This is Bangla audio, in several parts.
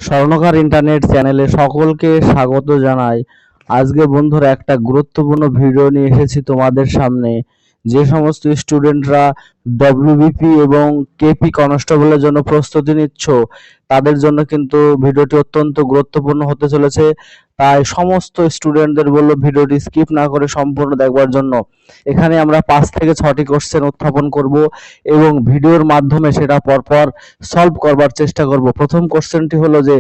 স্বর্ণকার ইন্টারনেট চ্যানেলে সকলকে স্বাগত জানাই। আজকে বন্ধুরা একটা গুরুত্বপূর্ণ ভিডিও নিয়ে এসেছি তোমাদের সামনে। যে সমস্ত স্টুডেন্টরা ডব্লিউবিপি এবং কেপি কনস্টেবলের জন্য প্রস্তুতি নিচ্ছ, তাদের জন্য কিন্তু ভিডিওটি অত্যন্ত গুরুত্বপূর্ণ হতে চলেছে। তাই সমস্ত স্টুডেন্টদের বললো ভিডিওটি স্কিপ না করে সম্পূর্ণ দেখবার জন্য। এখানে আমরা 5 থেকে 6টি কোশ্চেন উত্থাপন করব এবং ভিডিওর মাধ্যমে সেটা পরপর সলভ করবার চেষ্টা করব। প্রথম কোশ্চেনটি হলো যে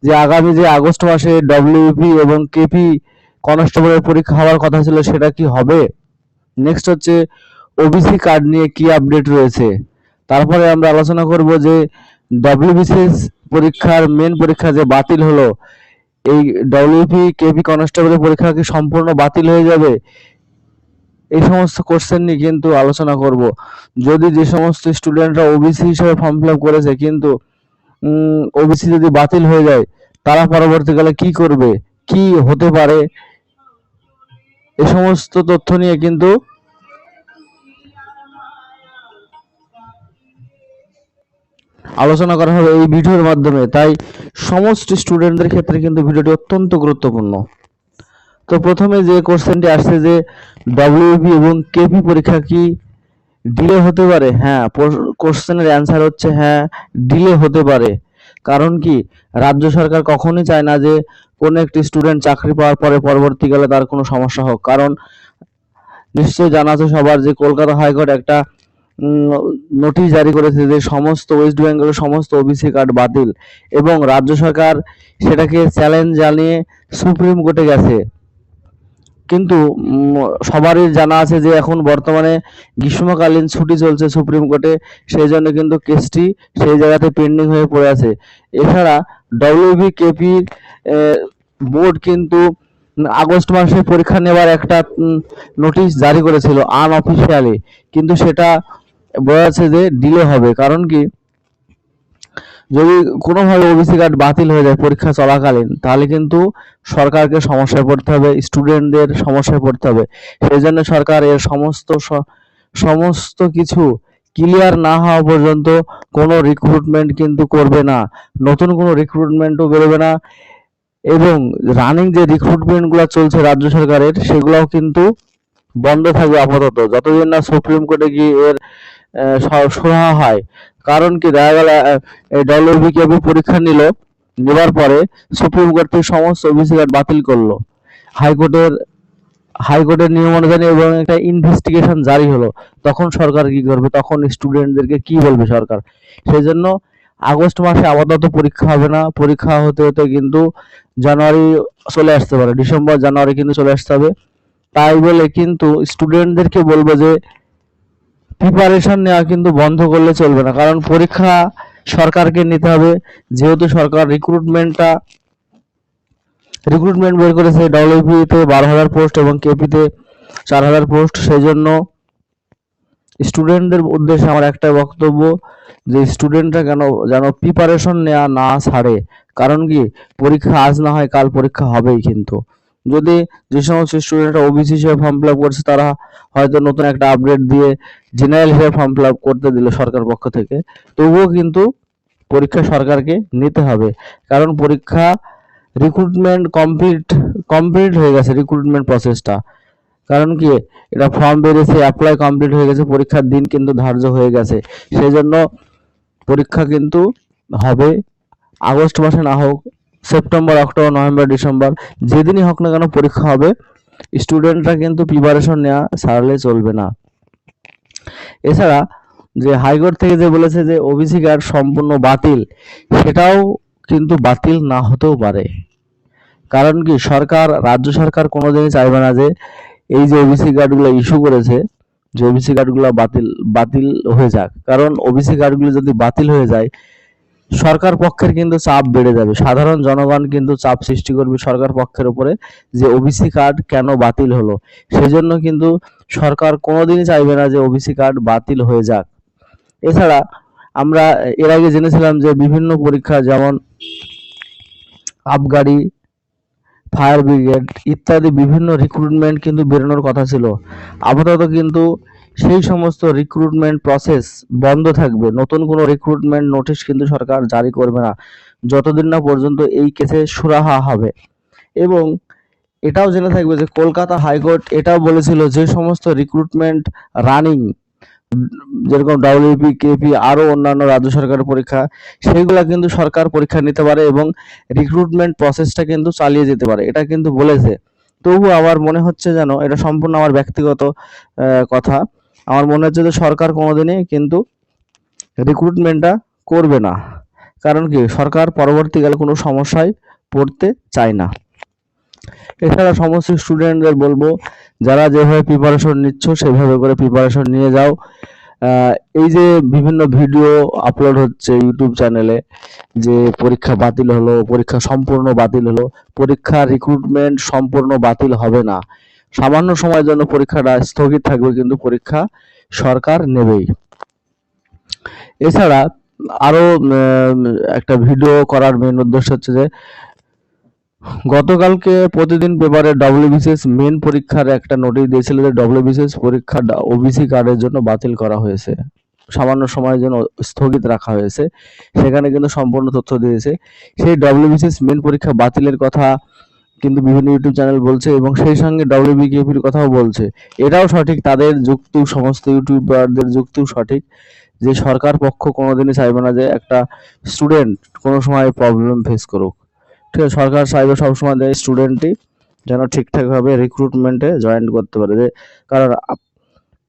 যে আগামী যে আগস্ট মাসে ডব্লিউপি এবং কেপি কনস্টেবলের পরীক্ষা হওয়ার কথা ছিল, সেটা কি হবে? নেক্সট হচ্ছে ওবিসি কার্ড নিয়ে কি আপডেট রয়েছে। তারপরে আমরা আলোচনা করব যে ডব্লিউবিসিএস পরীক্ষার মেন পরীক্ষা যে বাতিল হলো, এই ডব্লিউপি কেপি কনস্টেবলের পরীক্ষা কি সম্পূর্ণ বাতিল হয়ে যাবে? এই সমস্ত কোশ্চেন নিয়ে কিন্তু আলোচনা করব। যদি যে সমস্ত স্টুডেন্টরা ওবিসি হিসেবে ফর্ম ফিল আপ করেছে কিন্তু ওবিসি যদি বাতিল হয়ে যায়, তারা পরবর্তীকালে কি করবে, কি হতে পারে, এই সমস্ত তথ্য নিয়ে কিন্তু আলোচনা করা হবে এই ভিডিওর মাধ্যমে। তাই সমস্ত স্টুডেন্টদের ক্ষেত্রে কিন্তু ভিডিওটি অত্যন্ত গুরুত্বপূর্ণ। তো প্রথমে যে কোশ্চেনটি আসছে যে ডব্লিউবি এবং কেপি পরীক্ষা কি ডিলে হতে পারে? হ্যাঁ, কোশ্চেনের অ্যান্সার হচ্ছে হ্যাঁ, ডিলে হতে পারে। কারণ কি, রাজ্য সরকার কখনোই চায় না যে কোনো একটি স্টুডেন্ট চাকরি পাওয়ার পরে পরবর্তীকালে তার কোনো সমস্যা হোক। কারণ নিশ্চয়ই জানা আছে সবার যে কলকাতা হাইকোর্ট একটা নোটিশ জারি করেছে যে সমস্ত ওয়েস্ট বেঙ্গলের সমস্ত ওবিসি কার্ড বাতিল, এবং রাজ্য সরকার সেটাকে চ্যালেঞ্জ জানিয়ে সুপ্রিম কোর্টে গেছে। কিন্তু সবারই জানা আছে যে এখন বর্তমানে গ্রীষ্মকালীন ছুটি চলছে সুপ্রিম কোর্টে, সেই জন্য কিন্তু কেসটি সেই জায়গাতে পেন্ডিং হয়ে পড়ে আছে। এছাড়া ডব্লিউবি কেপি বোর্ড কিন্তু আগস্ট মাসে পরীক্ষা নেওয়ার একটা নোটিশ জারি করেছিল আনঅফিসিয়ালি, কিন্তু সেটা বলা যাচ্ছে যে ডিলে হবে। কারণ কি, যদি কোনোভাবে ওবিসি কার্ড বাতিল হয়ে যায় পরীক্ষা চলাকালীন, তাহলে কিন্তু সরকারকে সমস্যায় পড়তে হবে, স্টুডেন্টদের সমস্যায় পড়তে হবে। সেই জন্য সরকার এর সমস্ত কিছু ক্লিয়ার না হওয়া পর্যন্ত কোনো রিক্রুটমেন্ট কিন্তু করবে না, নতুন কোনো রিক্রুটমেন্টও বেরোবে না, এবং রানিং যে রিক্রুটমেন্টগুলো চলছে রাজ্য সরকারের, সেগুলোও কিন্তু বন্ধ থাকবে আপাতত, যতদিন না সুপ্রিম কোর্টে গিয়ে এর সুরাহা হয়। কারণ কি, দেখা গেল ডব্লিউবি কেপি পরীক্ষা নেবার পরে সুপ্রিম কোর্ট থেকে সমস্ত ওবিসি কার্ড বাতিল করলো হাইকোর্টের নিয়ম অনুযায়ী, এবং একটা ইনভেস্টিগেশন জারি হলো, তখন সরকার কি করবে? তখন স্টুডেন্টদেরকে কি বলবে সরকার? সেই জন্য আগস্ট মাসে আপাতত পরীক্ষা হবে না। পরীক্ষা হতে হতে কিন্তু জানুয়ারি চলে আসতে পারে, ডিসেম্বর জানুয়ারি কিন্তু চলে আসতে হবে। তাই বলে কিন্তু স্টুডেন্টদেরকে বলবো যে প্রিপারেশন নেওয়া কিন্তু বন্ধ করলে চলবে না, কারণ পরীক্ষা সরকারকে নিতে হবে। যেহেতু সরকার রিক্রুটমেন্ট বের করেছে, ডব্লিউপিতে 12,000 পোস্ট এবং কেপিতে 4,000 পোস্ট, সেই জন্য স্টুডেন্টদের উদ্দেশ্যে আমার একটা বক্তব্য যে স্টুডেন্টরা যেন প্রিপারেশন নেওয়া না ছাড়ে। কারণ কি, পরীক্ষা আজ না হয় কাল পরীক্ষা হবেই। কিন্তু যদি যে সমস্ত স্টুডেন্টরা ওবিসি হিসেবে ফর্ম ফিল আপ করছে, তারা হয়তো নতুন একটা আপডেট দিয়ে জেনারেল হিসেবে ফর্ম ফিল আপ করতে দিল সরকার পক্ষ থেকে, তবুও কিন্তু পরীক্ষা সরকারকে নিতে হবে। কারণ পরীক্ষা রিক্রুটমেন্ট কমপ্লিট হয়ে গেছে, রিক্রুটমেন্ট প্রসেসটা। কারণ কি, এটা ফর্ম বেরিয়েছে, অ্যাপ্লাই কমপ্লিট হয়ে গেছে, পরীক্ষার দিন কিন্তু ধার্য হয়ে গেছে। সেই জন্য পরীক্ষা কিন্তু হবে, আগস্ট মাসে না হোক সেপ্টেম্বর, অক্টোবর, নভেম্বর, ডিসেম্বর, যেদিনই হোক না কেন পরীক্ষা হবে। স্টুডেন্টরা কিন্তু প্রিপারেশন নেওয়া ছাড়লে চলবে না। এছাড়া যে হাইকোর্ট থেকে যে বলেছে যে ওবিসি কার্ড সম্পূর্ণ বাতিল, সেটাও কিন্তু বাতিল না হতেও পারে। কারণ কি, রাজ্য সরকার কোনোদিনই চাইবে না যে এই যে ওবিসি কার্ডগুলো ইস্যু করেছে, যে ওবিসি কার্ডগুলো বাতিল হয়ে যাক। কারণ ওবিসি কার্ডগুলো যদি বাতিল হয়ে যায়, সরকার পক্ষের কিন্তু চাপ বেড়ে যাবে, সাধারণ জনগণ কিন্তু চাপ সৃষ্টি করবে সরকার পক্ষের উপরে যে ওবিসি কার্ড কেন বাতিল হলো। সেজন্য কিন্তু সরকার কোনোদিনই চাইবে না যে ওবিসি কার্ড বাতিল হয়ে যাক। এছাড়া আমরা এর আগে জেনেছিলাম যে বিভিন্ন পরীক্ষা, যেমন আবগারি, ফায়ার ব্রিগেড ইত্যাদি বিভিন্ন রিক্রুটমেন্ট কিন্তু বেরোনোর কথা ছিল। আপাতত কিন্তু সেই সমস্ত রিক্রুটমেন্ট প্রসেস বন্ধ থাকবে, নতুন কোনো রিক্রুটমেন্ট নোটিশ কিন্তু সরকার জারি করবে না। যতদিন না পর্যন্ত এই কেসে সুরাহা হবে। এবং এটাও জেনে থাকবে যে কলকাতা হাইকোর্ট এটাও বলেছিল যে সমস্ত রিক্রুটমেন্ট রানিং, যেরকম ডাব্লিউপি, কেপি, আরো অন্যান্য রাজ্য সরকারের পরীক্ষা, সেইগুলা কিন্তু সরকার পরীক্ষা নিতে পারে এবং রিক্রুটমেন্ট প্রসেসটা কিন্তু চালিয়ে যেতে পারে, এটা কিন্তু বলেছে। তবু আমার মনে হচ্ছে যেন, এটা সম্পূর্ণ আমার ব্যক্তিগত কথা, আমার মনে হচ্ছে যে সরকার কোনোদিনই কিন্তু রিক্রুটমেন্টটা করবে না। কারণ কি, সরকার পরবর্তীকালে কোনো সমস্যায় পড়তে চায় না। এছাড়া সমস্ত স্টুডেন্টদের বলবো, যারা যেভাবে প্রিপারেশন নিচ্ছ সেভাবে করে প্রিপারেশন নিয়ে যাও। এই যে বিভিন্ন ভিডিও আপলোড হচ্ছে ইউটিউব চ্যানেলে যে পরীক্ষা বাতিল হলো, পরীক্ষা সম্পূর্ণ বাতিল হলো, পরীক্ষা রিক্রুটমেন্ট সম্পূর্ণ বাতিল হবে না, সামান্য সময়ের জন্য পরীক্ষাটা স্থগিত থাকবে, কিন্তু পরীক্ষা সরকার নেবেই। এছাড়া আরো একটা ভিডিও করার মেন উদ্দেশ্য হচ্ছে যে গতকালকে প্রতিদিন পেপারে ডব্লিউবিসিএস মেন পরীক্ষার একটা নোটিশ দিয়েছিল যে ডব্লিউবিসিএস পরীক্ষা ওবিসি কার্ডের জন্য বাতিল করা হয়েছে, সামান্য সময়ের জন্য স্থগিত রাখা হয়েছে। সেখানে কিন্তু সম্পূর্ণ তথ্য দিয়েছে। সেই ডব্লিউবিসিএস মেন পরীক্ষা বাতিলের কথা কিন্তু বিভিন্ন ইউটিউব চ্যানেল বলছে এবং সেই সঙ্গে ডব্লিউবিকেপির কথাও বলছে। এটাও সঠিক, তাদের যুক্তিও, সমস্ত ইউটিউবারদের যুক্তিও সঠিক যে সরকার পক্ষ কোনোদিনই চাইবে না যে একটা স্টুডেন্ট কোনো সময় প্রবলেম ফেস করুক। ঠিক আছে, সরকার চাইবে সবসময় যে স্টুডেন্টই যেন ঠিকঠাকভাবে রিক্রুটমেন্টে জয়েন করতে পারে। যে কারণ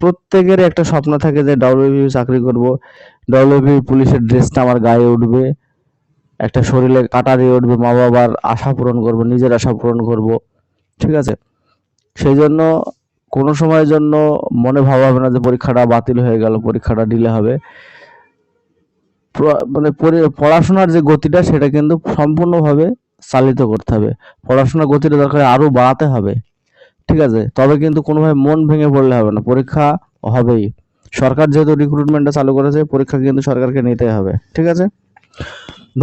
প্রত্যেকেরই একটা স্বপ্ন থাকে যে ডব্লিউবি চাকরি করব, ডব্লিউবি পুলিশের ড্রেসটা আমার গায়ে উঠবে, একটা শরীরে কাটা দিয়ে উঠবে, মা বাবার আশা পূরণ করব, নিজের আশা পূরণ করব। ঠিক আছে, সেই জন্য কোনো সময়ের জন্য মনে ভাবা হবে না যে পরীক্ষাটা বাতিল হয়ে গেল, পরীক্ষাটা ডিলে হবে। মানে পড়াশোনার যে গতিটা সেটা কিন্তু সম্পূর্ণভাবে চালিত করতে হবে, পড়াশোনার গতিটা দরকার আরো বাড়াতে হবে। ঠিক আছে, তবে কিন্তু কোনোভাবে মন ভেঙে পড়লে হবে না, পরীক্ষা হবেই। সরকার যেহেতু রিক্রুটমেন্টটা চালু করেছে, পরীক্ষা কিন্তু সরকারকে নিতে হবে। ঠিক আছে,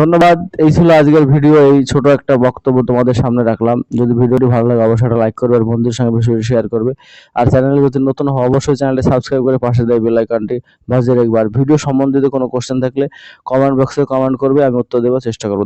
ধন্যবাদ। এই ছিল আজকের ভিডিও, এই ছোট একটা বক্তব্য তোমাদের সামনে রাখলাম। যদি ভিডিওটি ভালো লাগে অবশ্যই একটা লাইক করবে আর বন্ধুদের সঙ্গে বেশি বেশি শেয়ার করবে। আর চ্যানেলে যদি নতুন হও অবশ্যই চ্যানেলটি সাবস্ক্রাইব করে পাশে দেয় বেল আইকনটি বাজিয়ে রাখবে। আর ভিডিও সম্বন্ধিত কোনো কোশ্চেন থাকলে কমেন্ট বক্সে কমেন্ট করবে, আমি উত্তর দেওয়ার চেষ্টা করব।